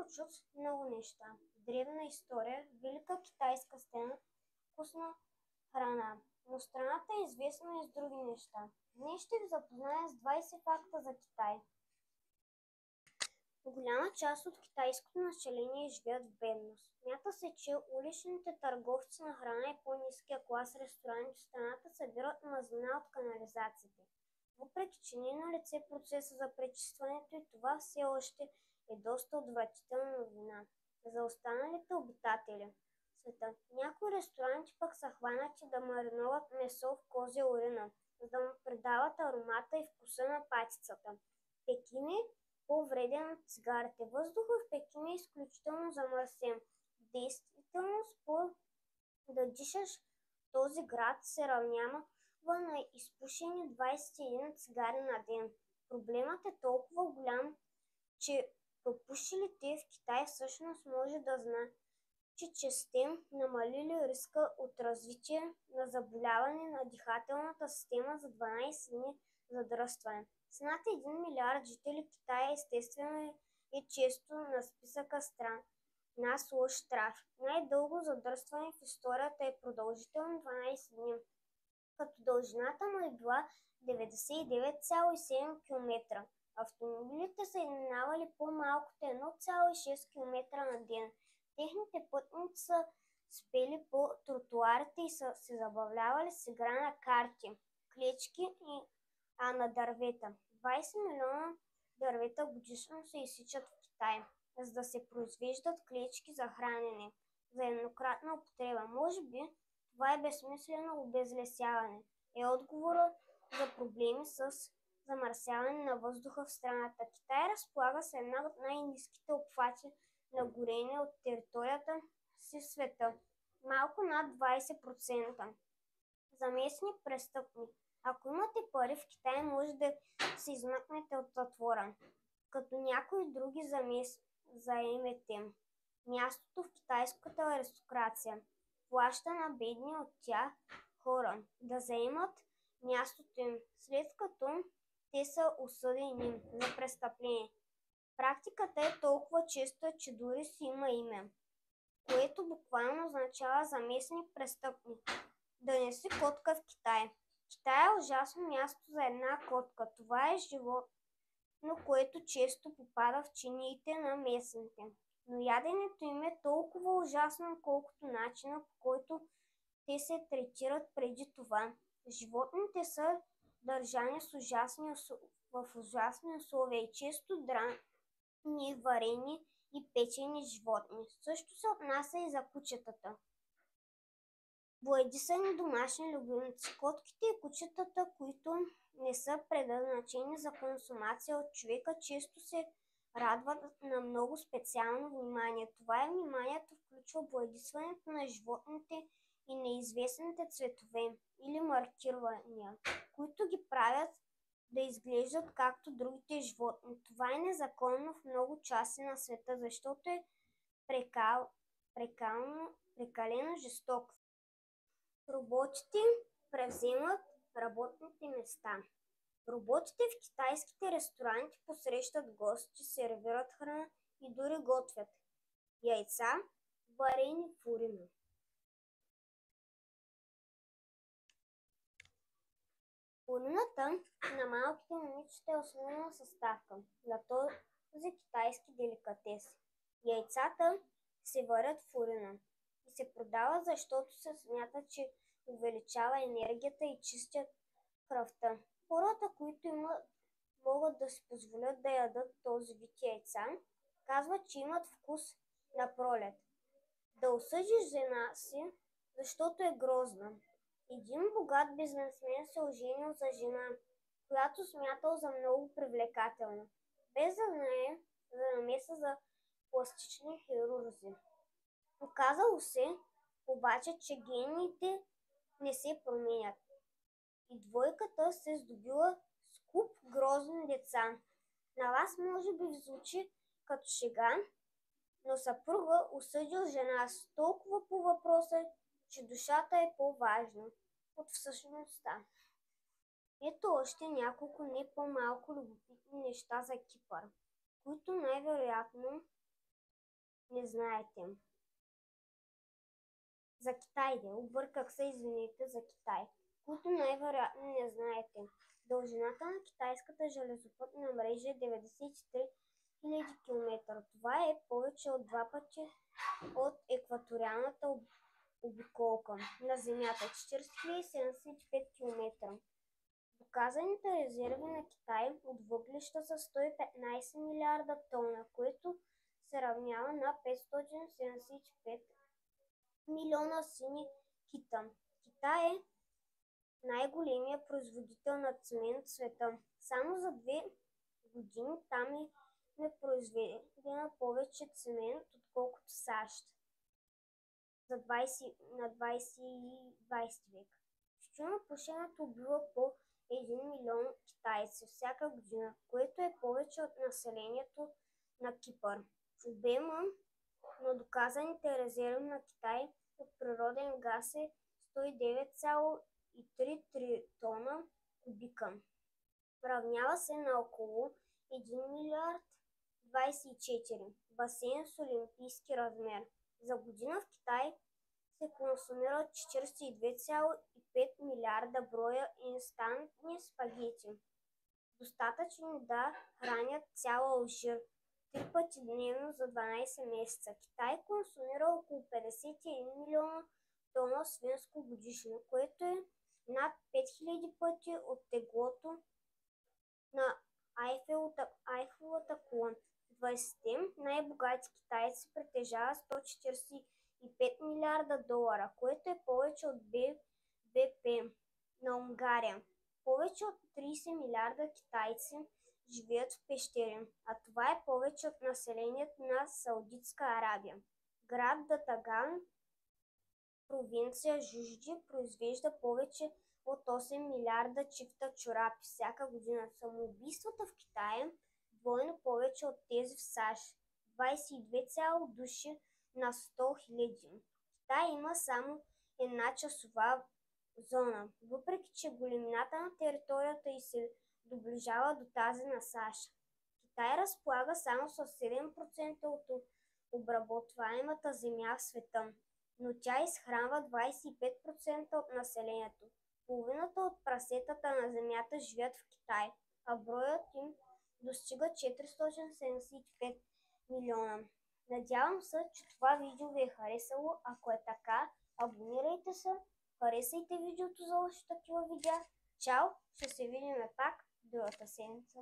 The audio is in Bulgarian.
прочут много неща. Древна история, велика китайска стена, вкусна храна. Но страната е известна и с други неща. Днес ще ви запозная с 20 факта за Китай. Голяма част от китайското население живеят в бедност. Смята се, че уличните търговци на храна и по-ниския клас ресторанти в страната събират мазнина от канализациите. Въпреки че не е на лице процеса за пречистването и това все още е доста отвратителна новина за останалите обитатели в света. Някои ресторанти пък са хванати да мариноват месо в козя урина, за да му придават аромата и вкуса на патицата. Пекин е по-вреден от цигарите. Въздухът в Пекин е изключително замърсен. В действителност, да дишаш в този град се равнява на изпушени 21 цигари на ден. Проблемът е толкова голям, че пропушилите в Китай всъщност може да значи, че сте намалили риска от развитие на заболяване на дихателната система за 12 дни задръстване. С над 1 милиард жители Китай естествено е често на списъка страна с лош трафик. Най-дълго задръстване в историята е продължително 12 дни, като дължината му е била 99,7 км. Автомобилите са минавали по-малко от 1,6 км на ден. Техните пътници са спели по тротуарите и са се забавлявали с игра на карти, клечки и на дървета. 20 милиона дървета годишно се изсичат в Китай, за да се произвеждат клечки за хранене за еднократна употреба. Може би това е безсмислено обезлесяване. Е отговора за проблеми с замърсяване на въздуха в страната. Китай разполага с една от най-ниските обхвати на горене от територията си в света. Малко над 20%. Замесени престъпни. Ако имате пари в Китай, може да се измъкнете от затвора, като някои други заемете мястото в китайската аристокрация. Плаща на бедни от тях хора да заемат мястото им, след като те са осъдени за престъпление. Практиката е толкова честа, че дори си има име, което буквално означава замесени престъпни. Да не си котка в Китай. Китай е ужасно място за една котка. Това е животно, което често попада в чиниите на местните. Но яденето им е толкова ужасно, колкото начина, по който те се третират преди това. Животните са държани в ужасни условия и често драни, варени и печени животни. Също се отнася и за кучетата. Боядисани домашни любимци. Котките и кучетата, които не са предназначени за консумация от човека, често се радват на много специално внимание. Това вниманието включва боядисването на животните и неизвестните цветове или маркирания, които ги правят да изглеждат както другите животни. Това е незаконно в много части на света, защото е прекалено жестоко. Роботите превземат работните места. Роботите в китайските ресторанти посрещат гости, сервират храна и дори готвят яйца, варени в урина. Урината на малките момичета е основна съставка на този китайски деликатес. Яйцата се варят в урина и се продават, защото се смята, че увеличава енергията и чистят кръвта. Хората, които могат да си позволят да ядат този вид яйца, казват, че имат вкус на пролет. Да осъдиш жена си, защото е грозна. Един богат бизнесмен се оженил за жена, която смятал за много привлекателна, без да знае за намеса за пластични хирурзи. Оказало се обаче, че гениите не се променят и двойката се здобила с куп грозни деца. На вас може би ви звучи като шега, но съпруга осъдил жена с толкова по въпроса, че душата е по-важна от всъщността. Ето още няколко не по-малко любопитни неща за Кипър, които най-вероятно не знаете. За Китай, обърках се, извините, за Китай, които най-вероятно не знаете. Дължината на китайската железопътна мрежа е 93 000 км. Това е повече от два пъти от екваториалната обиколка на Земята – 40 075 км. Доказаните резерви на Китай от въглища са 115 милиарда тона, което се равнява на 575 милиона сини кита. Китай е най-големия производител на цимент в света. Само за 2 години там е произведена повече цимент, отколкото САЩ на 20 век. Тютюнопушенето убива по 1 милион китайци всяка година, което е повече от населението на Кипър. Обема на доказаните резерви на Китай от природен газ е 109,3 тритона кубика. Равнява се на около 1 милиард 24 басейн с олимпийски размер. За година в Китай се консумират 42,5 милиарда броя инстантни спагети, достатъчни да хранят цял Алжир 3 пъти дневно за 12 месеца. Китай консумира около 51 милиона тона свинско годишно, което е над 5000 пъти от теглото на Айфеловата кула. 20-те най-богати китайци притежават 145 милиарда долара, което е повече от БВП на Унгария. Повече от 30 милиарда китайци живеят в пещери, а това е повече от населението на Саудитска Арабия. Град Датаган, провинция Жужди, произвежда повече от 8 милиарда чифта чорапи всяка година. Самоубийствата в Китай двойно повече от тези в САЩ – 22 души на 100 хиляди. Китай има само една часова зона, въпреки че големината на територията й се доближава до тази на САЩ. Китай разполага само с 7% от обработваемата земя в света, но тя изхранва 25% от населението. Половината от прасетата на земята живеят в Китай, а броят им достига 475 милиона. Надявам се, че това видео ви е харесало. Ако е така, абонирайте се, харесайте видеото за още такива видеа. Чао! Ще се видим пак другата седмица.